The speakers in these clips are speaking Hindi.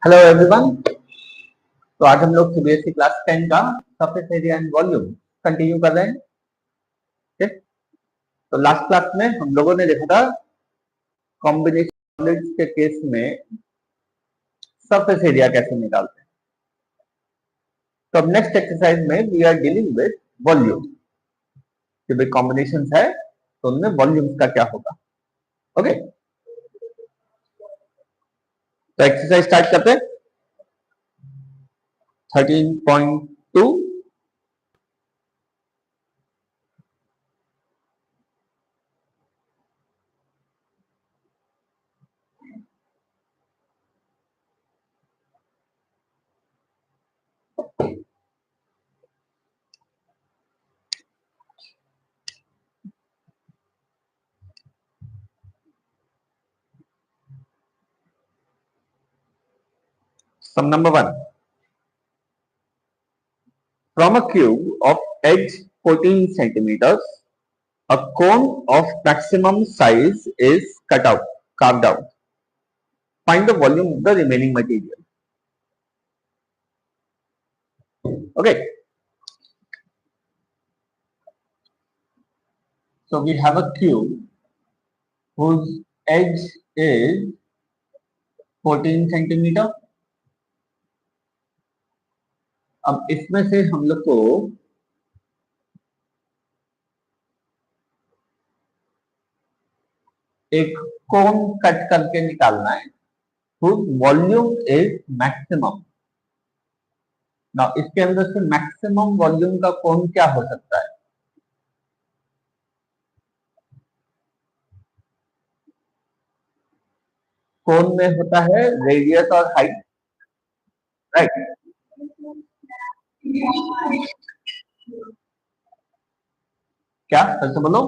Hello everyone. तो आज हम लोग सीबीएसई क्लास 10 का surface area and volume continue कर रहे हैं। ठीक। तो लास्ट क्लास में हम लोगों ने देखा था कॉम्बिनेशन सॉलिड्स के केस में सरफेस एरिया कैसे निकालते हैं। तो अब नेक्स्ट एक्सरसाइज में we are dealing with volume कि भाई कॉम्बिनेशन है तो उनमें वॉल्यूम्स का क्या होगा। ओके, तो एक्सरसाइज स्टार्ट करते हैं। 13.2 सम number 1। From a cube of edge 14 centimeters, a cone of maximum size is carved out. Find the volume of the remaining material. Okay. So we have a cube whose edge is 14 centimeter. अब इसमें से हम लोग को एक कोन कट करके निकालना है whose volume is maximum. Now इसके अंदर से मैक्सिमम वॉल्यूम का कोन क्या हो सकता है? कोन में होता है रेडियस और हाइट, राइट? क्या फिर से बोलो?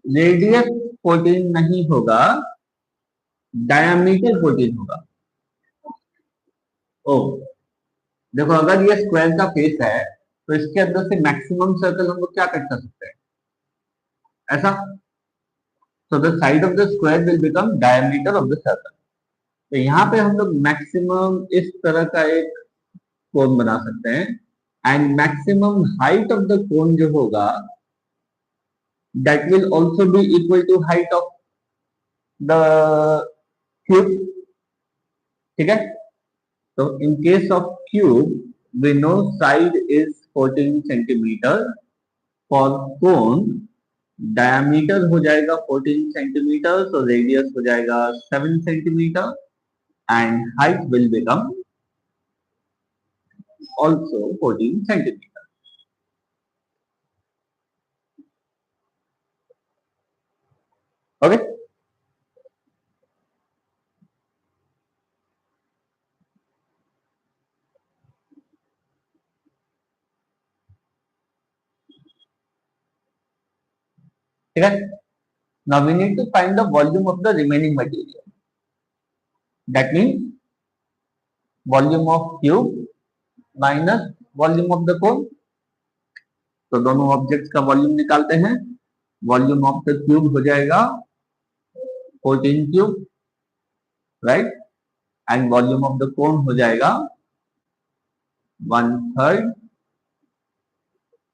रेडियस 14 नहीं होगा, डायमीटर 14 होगा। ओ देखो, अगर ये स्क्वायर का फेस है तो इसके अंदर से मैक्सिमम सर्कल हम लोग क्या कट कर सकते हैं? ऐसा। So the side of the square will become diameter of the circle. तो यहाँ पे हम लोग मैक्सिमम इस तरह का एक कोन बना सकते हैं and maximum height of the cone जो होगा that will also be equal to height of the cube. ठीक है। So in case of cube, we know side is 14 centimeter. For cone, diameter हो जाएगा 14 centimeter, so radius हो जाएगा 7 centimeter, and height will become also 14 centimeter. Okay. ठीक है। Now we need to find the volume of the remaining material. That means volume of cube minus volume of the cone. तो दोनों ऑब्जेक्ट्स का वॉल्यूम निकालते हैं। वॉल्यूम ऑफ द क्यूब हो जाएगा 14 cube, right? And volume of the कोन हो जाएगा 1/3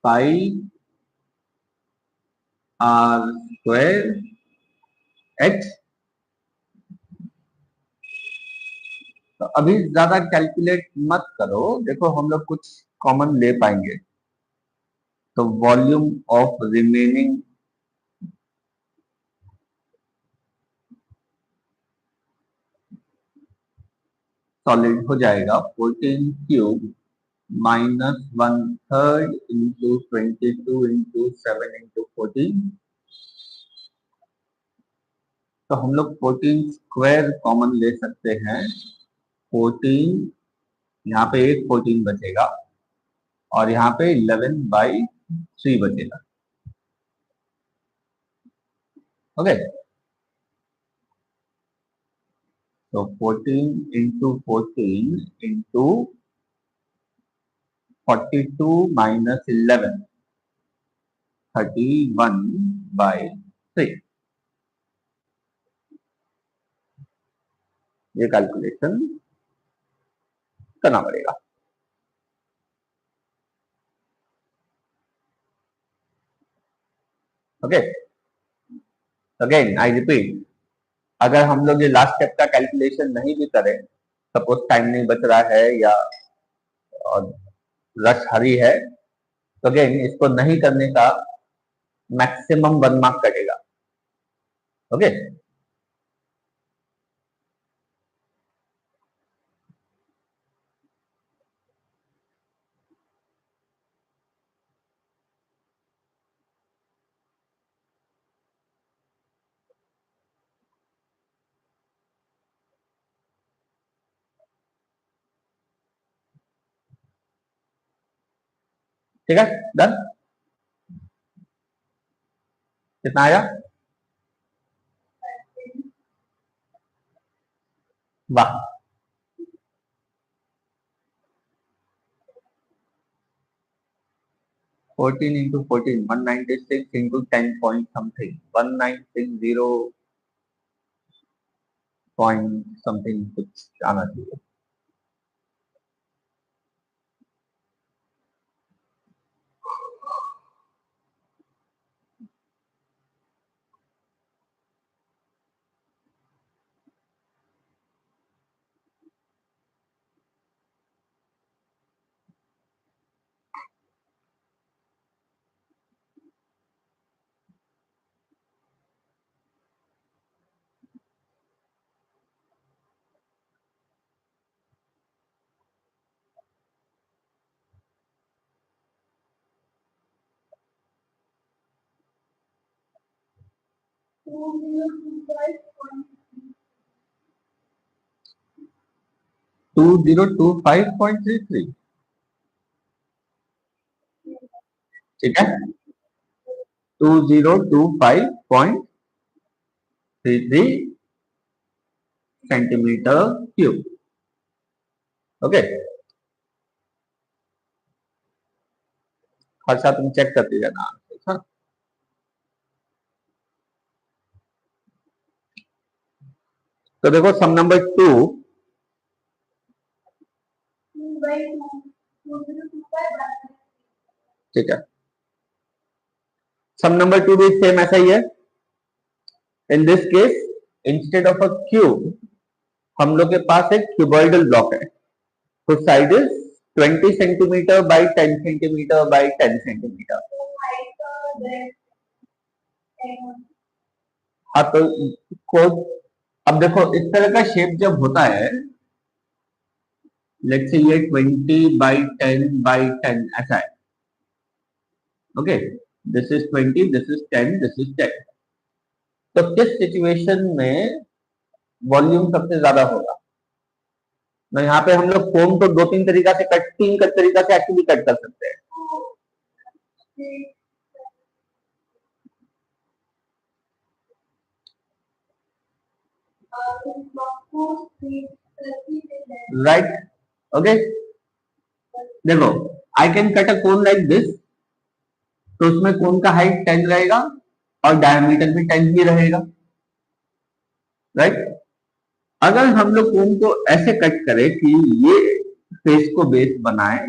पाई आर स्क्वायर एच। तो अभी ज्यादा कैलकुलेट मत करो, देखो हम लोग कुछ कॉमन ले पाएंगे। तो वॉल्यूम ऑफ रिमेनिंग सॉलिड हो जाएगा 14 cube minus 1/3 into 22 into 7 into 14। तो हम लोग 14 स्क्वायर कॉमन ले सकते हैं। 14, यहाँ पे एक 14 बचेगा और यहाँ पे 11/3 बचेगा। ओके। तो 14 इंटू 14 इंटू 42 माइनस 11, 31/3। ये कैलकुलेशन करना पड़ेगा। ओके, अगेन आई रिपीट, अगर हम लोग ये लास्ट स्टेप का कैलकुलेशन नहीं भी करें, सपोज टाइम नहीं बच रहा है या रश हरी है, तो अगेन इसको नहीं करने का मैक्सिमम 1 मार्क कटेगा। ओके, ठीक है, डन। कितना आया? वाह, 14 into 14, 196 into 10 point something, 1960 point something कुछ आना चाहिए। टू 2025.33, ठीक है, 2025.33 सेंटीमीटर क्यूब। ओके, हर्षा तुम चेक करते जाना। हाँ? तो देखो सम नंबर 2, ठीक है, सम नंबर 2 भी सेम ऐसा ही है। In this case instead of a cube हम लोग के पास एक क्यूबॉइडल ब्लॉक है, तो side is 20 centimetre by 10 centimetre by 10 centimetre. हाँ, तो को अब देखो इस तरह का शेप जब होता है, लेट्स से ये 20 बाई 10 बाई 10 ऐसा है। Okay, this is 20, this is 10, this is 10। तो किस सिचुएशन में वॉल्यूम सबसे ज्यादा होगा? तो यहाँ पे हम लोग कोन को दो तीन तरीका से तीन तरीका से एक्चुअली कट कर सकते हैं। राइट, ओके, देखो I can cut a cone like this, तो उसमें कोन का हाइट 10 रहेगा और डायमीटर भी 10 ही रहेगा। राइट, अगर हम लोग कोन को ऐसे कट करें कि ये फेस को बेस बनाए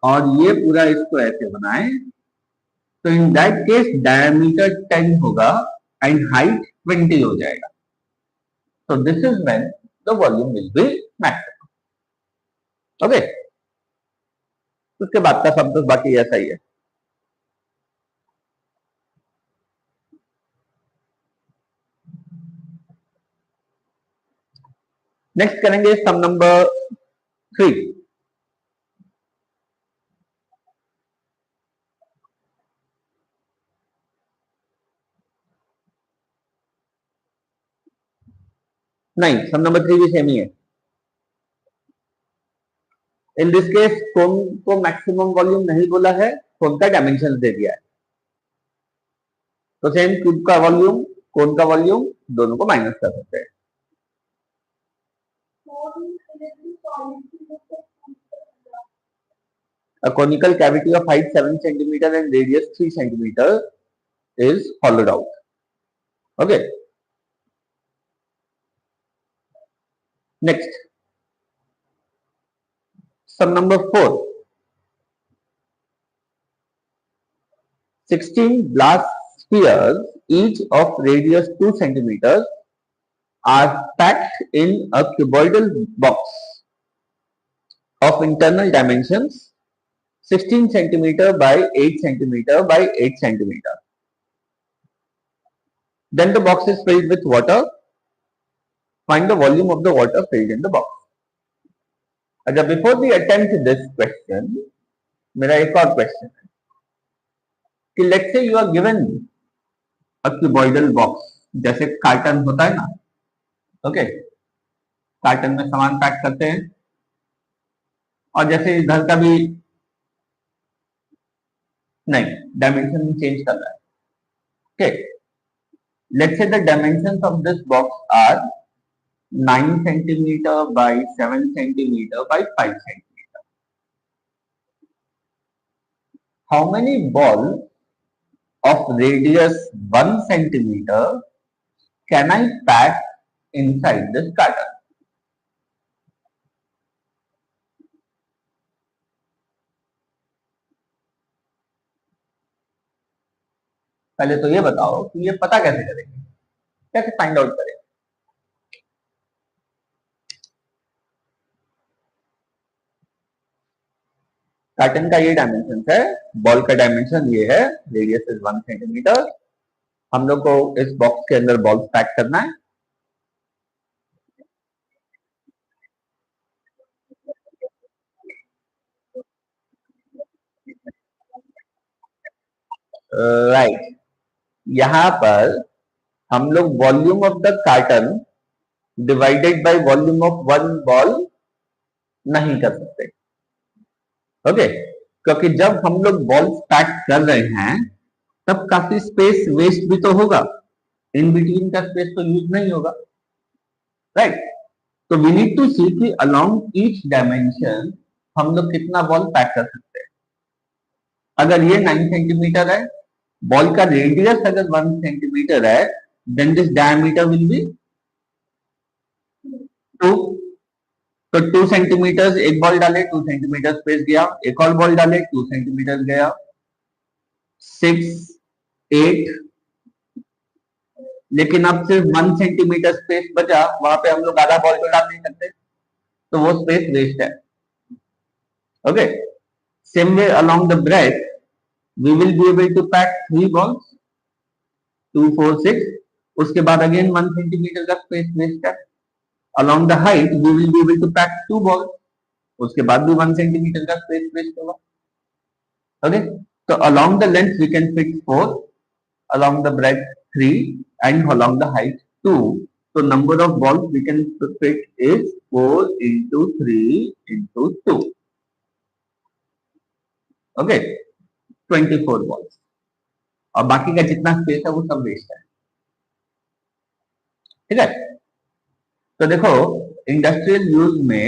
और ये पूरा इसको ऐसे बनाए, तो इन दैट केस डायमीटर 10 होगा एंड हाइट 20 हो जाएगा। तो this is when the volume will be maximum. Okay, उसके बाद का सब तो बाकी ऐसा ही है। नेक्स्ट करेंगे सम नंबर 3। नहीं, सम नंबर 3 भी सेम ही है। इन दिस केस कोन को मैक्सिमम वॉल्यूम नहीं बोला है, कोन का डायमेंशन दे दिया है। तो सेम क्यूब का वॉल्यूम, कोन का वॉल्यूम दोनों को माइनस कर सकते हैं। A conical cavity of height 7 centimeter and radius 3 centimeter is hollowed out. Okay. Next, sum number 4. 16 glass spheres, each of radius 2 centimeters, are packed in a cuboidal box of internal dimensions 16 centimeter by 8 centimeter by 8 centimeter. Then the box is filled with water. Find the volume of the water filled in the box. अच्छा, before we attempt this question, मेरा एक और question है कि let's say you are given a cuboidal box, जैसे कार्टन होता है ना, ओके, कार्टन में सामान पैक करते हैं, और जैसे इधर का भी नहीं, डायमेंशन चेंज कर रहा है, okay, let's say the dimensions of this box are 9 centimeter by 7 centimeter by 5 centimeter. How many balls of radius 1 centimeter can I pack inside this carton? पहले तो ये बताओ कि ये पता कैसे करेंगे, कैसे फाइंड आउट करेंगे? कार्टन का ये डायमेंशन है, बॉल का डायमेंशन ये है, रेडियस इज 1 सेंटीमीटर। हम लोग को इस बॉक्स के अंदर बॉल पैक करना है। राइट, यहाँ पर हम लोग volume of the carton divided by volume of one ball नहीं कर सकते, ओके, क्योंकि जब हम लोग बॉल पैक कर रहे हैं तब काफी स्पेस वेस्ट भी तो होगा, इन बिटवीन का स्पेस तो यूज नहीं होगा, राइट? तो वी नीड टू सी कि अलोंग ईच डायमेंशन हम लोग कितना बॉल पैक कर सकते हैं। अगर ये 9 सेंटीमीटर है, बॉल का रेडियस अगर 1 सेंटीमीटर है, then this diameter will be 2। तो 2 सेंटीमीटर एक बॉल डाले, 2 सेंटीमीटर स्पेस गया, एक और बॉल डाले, 2 सेंटीमीटर गया, 6, 8, लेकिन अब सिर्फ 1 सेंटीमीटर स्पेस बचा, वहां पे हम लोग आधा बॉल तो डाल नहीं सकते, तो वो स्पेस वेस्ट है, okay. Same way along the breadth we will be able to pack 3 balls, 2, 4, 6, उसके बाद अगेन 1 सेंटीमीटर का स्पेस वेस्ट है। Along the height we will be able to pack 2 balls, उसके बाद भी 1 सेंटीमीटर का स्पेस वेस्ट होगा, ओके। तो along the length we can fit 4, along the breadth 3, and along the height 2. So number of balls we can fit is 4 into 3 into 2. Okay, 24 balls. और बाकी का जितना स्पेस है वो सब वेस्ट है, ठीक है? तो देखो, इंडस्ट्रियल यूज में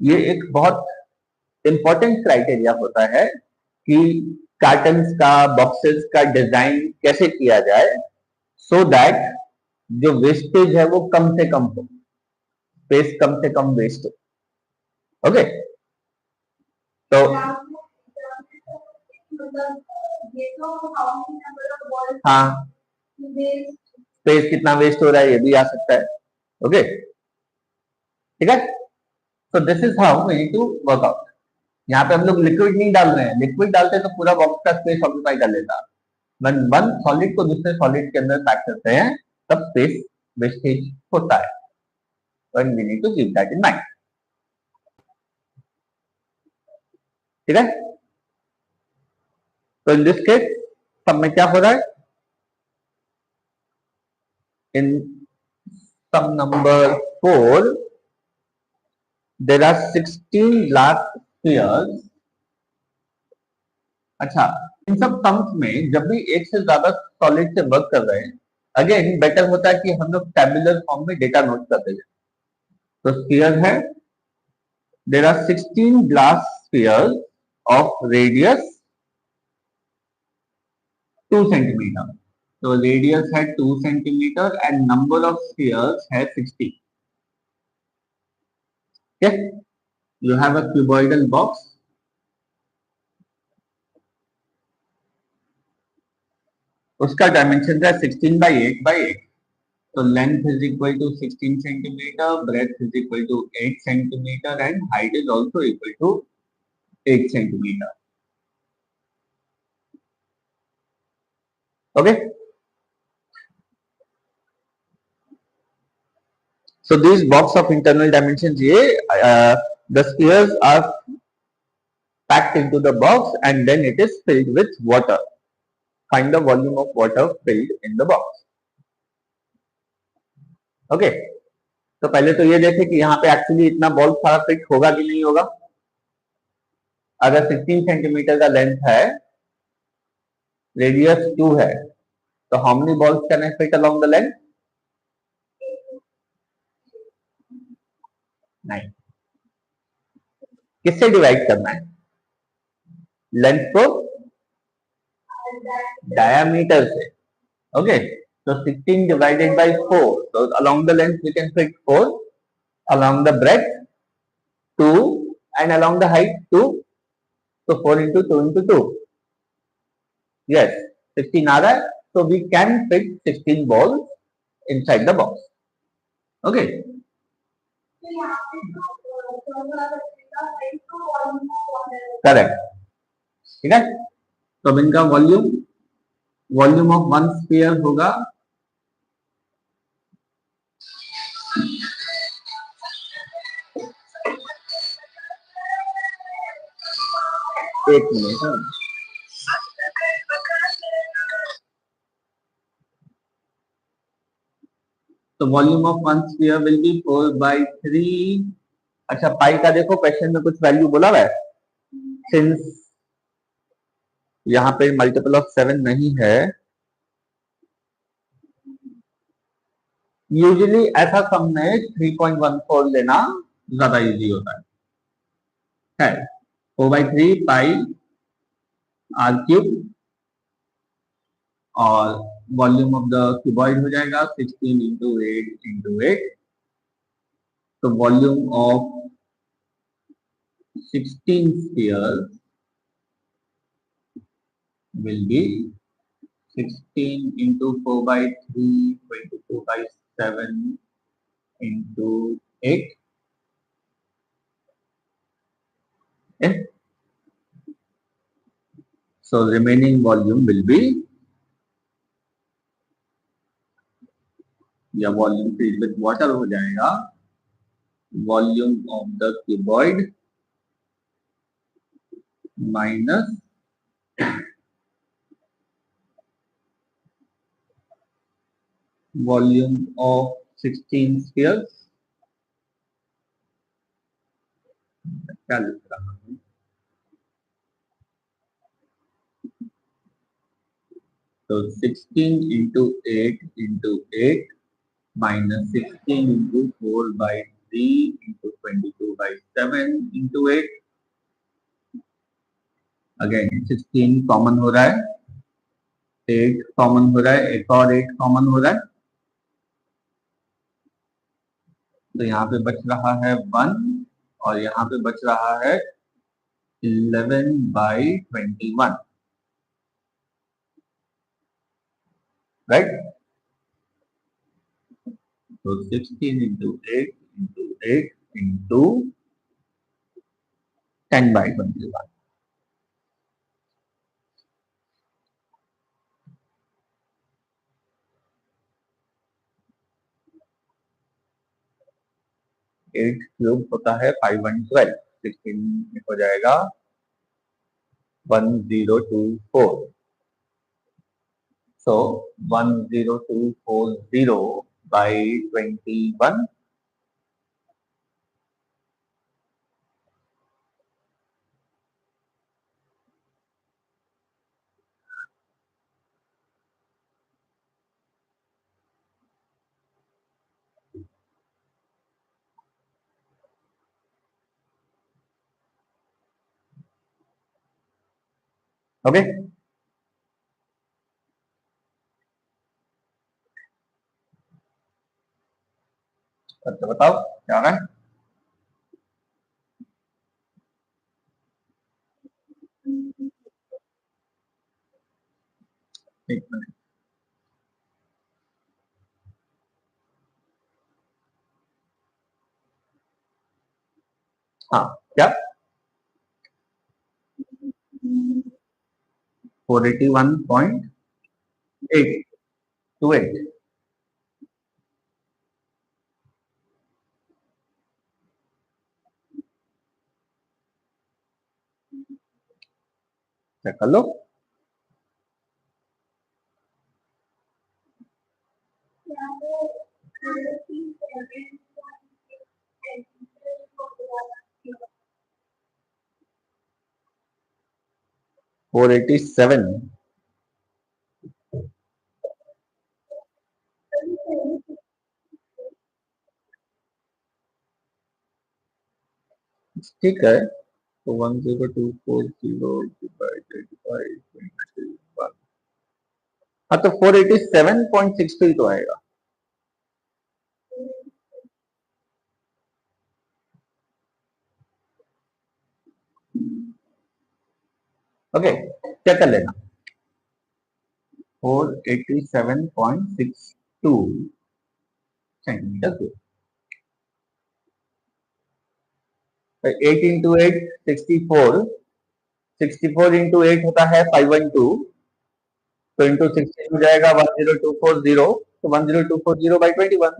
ये एक बहुत इंपॉर्टेंट क्राइटेरिया होता है कि कार्टन्स का, बॉक्सेस का डिजाइन कैसे किया जाए सो दैट जो वेस्टेज है वो कम से कम हो, स्पेस कम से कम वेस्ट हो, ओके। तो हाँ, स्पेस कितना वेस्ट हो रहा है ये भी आ सकता है, ओके, ठीक है। तो this is how we need to work out. यहाँ पे हम लोग लिक्विड नहीं डाल रहे हैं, लिक्विड डालते तो पूरा बॉक्स का स्पेस ऑक्यूपाई कर लेता। when वन सॉलिड को दूसरे सॉलिड के अंदर पैक करते हैं तब स्पेस वेस्टेज होता है, and we need to keep that in mind, ठीक है? तो इन दिस केस सब में क्या हो रहा है, इन सम number 4 there are 16 glass spheres। अच्छा, इन सब सम्स में जब भी एक से ज्यादा सॉलिड से वर्क कर रहे हैं, अगेन बेटर होता है कि हम लोग टेबुलर फॉर्म में डेटा नोट करते हैं। तो स्फीयर है, there are 16 glass spheres of radius 2 centimetre. तो रेडियस है 2 centimetre and number of spheres है 16। Okay, you have a cuboidal box. उसका डायमेंशन है 16 by 8 by 8. So length is equal to 16 centimeter, breadth is equal to 8 centimeter, and height is also equal to 8 centimeter. Okay. So these box of internal dimensions, the spheres are packed into the box and then it is filled with water. Find the volume of water filled in the box. Okay. तो पहले तो ये देखें कि यहाँ पे एक्चुअली इतना बॉल सारा फिट होगा कि नहीं होगा. अगर 16 सेंटीमीटर का लेंथ है, रेडियस 2 है, तो how many balls can I fit along the length? नहीं. किससे डिवाइड करना है? लेंथ को डायामीटर से. Okay. So 16 divided by 4. So along the length we can fit 4, along the breadth 2, and along the height 2. So 4 into 2 into 2. Yes, 16 आ रहा है. So we can fit 16 balls inside the box. Okay. Correct. ठीक है. तो अब इनका वॉल्यूम ऑफ वन स्फीयर होगा एक मिनट. तो volume of one sphere will be 4/3. अच्छा, पाई का देखो क्वेश्चन में कुछ वैल्यू बोला हुआ है. सिंस यहाँ पे मल्टीपल ऑफ 7 नहीं है, यूजुअली ऐसा सम में 3.14 लेना ज्यादा इजी होता है. 4/3 पाई आर क्यूब और वॉल्यूम ऑफ द क्यूबॉइड हो जाएगा 16 into 8 into 8. तो volume of 16 spheres will be 16 into 4/3 22/7 into 8. Okay. So remaining volume will be, या वॉल्यूम filled with water हो जाएगा, volume of the cuboid minus volume of 16 spheres. क्या लिख रहा हूँ? तो 16 into 8 into 8 minus 16 into 4/3 into 22/7 into 8. Again 16 common हो रहा है, 8 कॉमन हो रहा है, एक और 8 कॉमन हो रहा है. तो यहाँ पे बच रहा है 1 और यहाँ पे बच रहा है 11/21. राइट. तो 16 into 8 into 8 into 10/21. 8 क्यूब होता है 5 1 12. 16 हो जाएगा 1024. So 10240 by 21. ओके. तो बताओ क्या है. एक मिनट, हाँ क्या 481.828 चेक कर लो। फोर एटी सेवन, ठीक है, तो 10240 डिवाइडेड बाई 21, हाँ तो 487.63 तो आएगा। ओके, चेक कर लेना। 487.62 सेंटीमीटर क्यूब। 8 इंटू 8 64, 64 इंटू 8 होता है 512, तो इंटू 16 हो जाएगा 10240, तो 10240/21।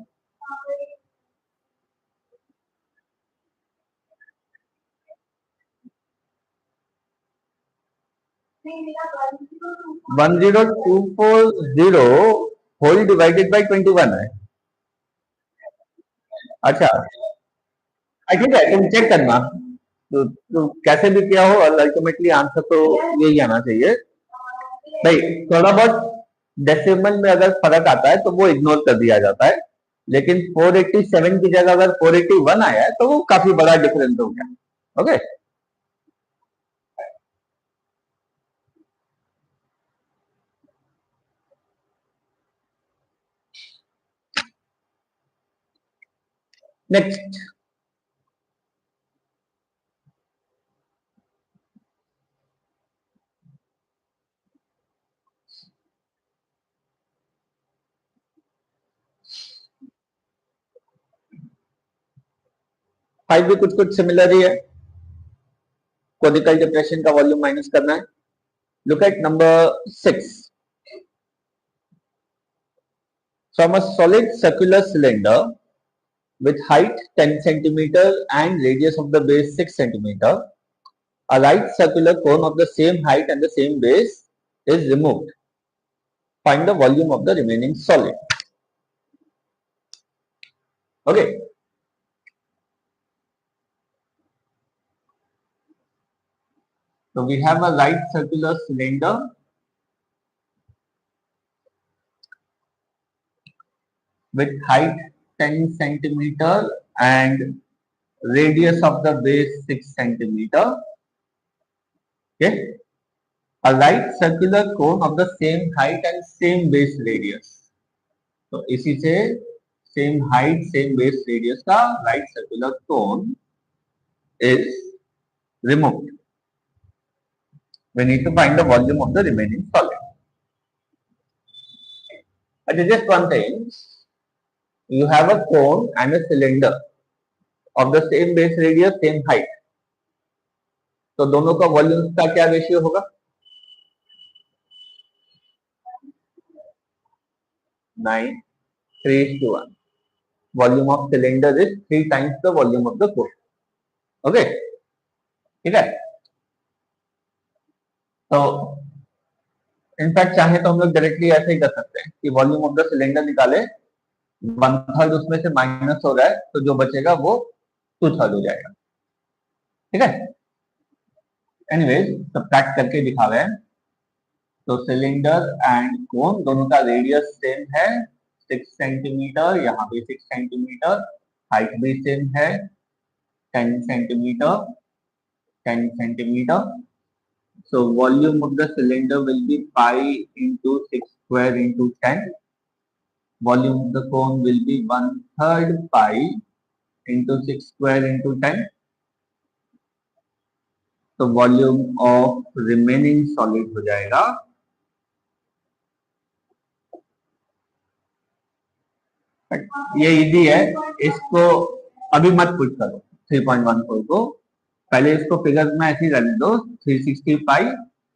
10240 होल डिवाइडेड बाई 21 है। अच्छा, ठीक है, तुम चेक करना, तो कैसे भी किया हो अल्टीमेटली आंसर तो यही आना चाहिए भाई। थोड़ा बहुत डेसिमल में अगर फर्क आता है तो वो इग्नोर कर दिया जाता है, लेकिन 487 की जगह अगर 481 आया है तो वो काफी बड़ा डिफरेंस हो गया। ओके, नेक्स्ट 5 भी कुछ कुछ सिमिलर ही है। कोनिकल डिप्रेशन का वॉल्यूम माइनस करना है। Look at number 6। From a solid circular cylinder with height 10 centimeter and radius of the base 6 centimeter, a right circular cone of the same height and the same base is removed. Find the volume of the remaining solid. Okay. So we have a right circular cylinder with height 10 centimeter and radius of the base 6 centimeter. Okay. A right circular cone of the same height and same base radius. तो इसी से same height same base radius का right circular cone is removed. We need to find the volume of the remaining solid. And just one thing, you have a cone and a cylinder of the same base radius, same height. तो दोनों का वॉल्यूम का क्या रेशियो होगा? 9, 3:1. Volume of cylinder is 3 times the volume of the cone. Okay, ठीक है? तो इनफैक्ट चाहे तो हम लोग डायरेक्टली ऐसे ही कर सकते हैं कि वॉल्यूम ऑफ द सिलेंडर निकाले, 1/3 उसमें से माइनस हो रहा है तो जो बचेगा वो 2/3 हो जाएगा। ठीक है, एनीवेज सब्ट्रैक्ट करके दिखा रहे हैं। तो सिलेंडर एंड कोन दोनों का रेडियस सेम है 6 सेंटीमीटर, यहाँ पे 6 सेंटीमीटर, हाइट भी सेम है 10 centimetre, 10 centimetre. So volume of the cylinder will be pi into 6 square into 10. Volume of the cone will be 1/3 pi into 6 square into 10. तो वॉल्यूम ऑफ रिमेनिंग सॉलिड हो जाएगा ये इजी है, इसको अभी मत पुट करो 3.14 को, पहले इसको फिगर्स में ऐसे ही रहने दो 360 पाई,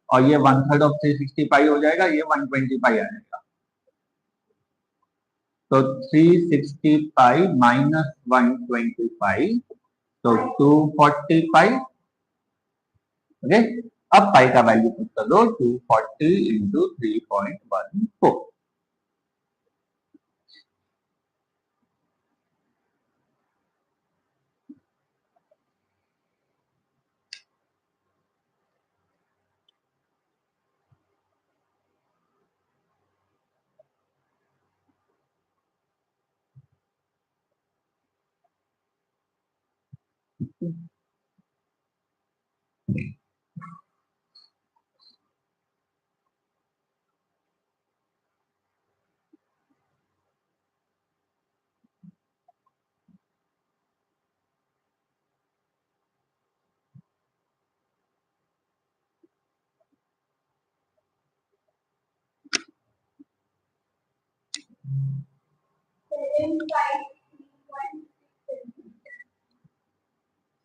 और ये 1/3 ऑफ 360 पाई हो जाएगा, ये 120 पाई आ जाएगा। तो 360 पाई माइनस 120 पाई, तो 240 पाई। ओके, अब पाई का वैल्यू पुट कर दो 240 इंटू 3.14।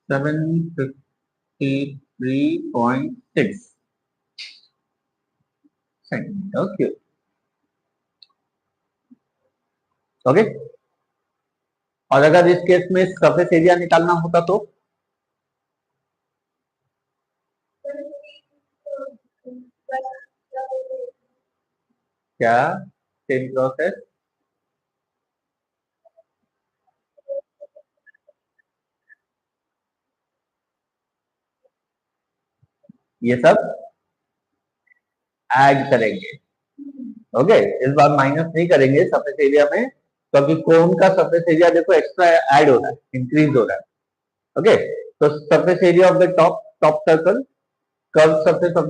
753.6 centimetre cube. ओके, और अगर इस केस में सरफेस एरिया निकालना होता तो क्या, सेम प्रोसेस, ये सब ऐड करेंगे। ओके, इस बार माइनस नहीं करेंगे सरफेस एरिया में, क्योंकि कोन का सरफेस एरिया देखो एक्स्ट्रा ऐड हो रहा है, इंक्रीज हो रहा है। ओके, तो surface area of the top circle, curve surface of